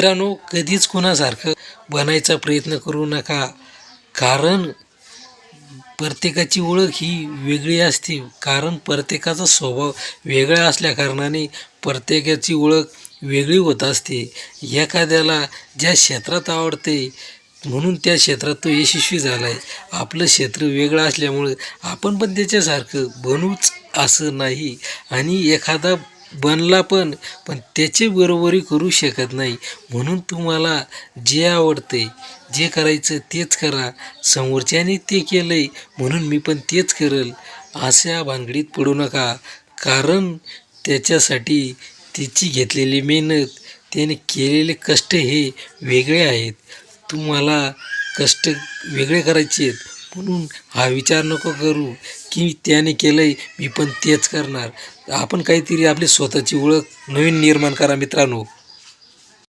मित्रांनो, कधीच कोणासारखं बनायचा प्रयत्न करू नका. कारण प्रत्येकाची ओळख ही वेगळी असते. कारण प्रत्येकाचा स्वभाव वेगळा असल्याकारणाने प्रत्येकाची ओळख वेगळी होत असते. एखाद्याला ज्या क्षेत्रात आवडते म्हणून त्या क्षेत्रात तो यशस्वी झाला आहे. आपलं क्षेत्र वेगळं असल्यामुळं आपण पण त्याच्यासारखं बनूच असं नाही. आणि एखादा बनला पण त्याची बरोबरी करू शकत नाही. म्हणून तुम्हाला जे आवडते, जे करायचं तेच करा. समोरच्याने ते केलं आहे म्हणून मी पण तेच करेल अशा भानगडीत पडू नका. कारण त्याच्यासाठी त्याची घेतलेली मेहनत, त्याने केलेले कष्ट हे वेगळे आहेत. तुम्हाला कष्ट वेगळे करायचे आहेत म्हणून हा विचार नको करू की त्याने केलं आहे मी पण तेच करणार. आपण काहीतरी आपली स्वतःची ओळख नवीन निर्माण करा मित्रांनो.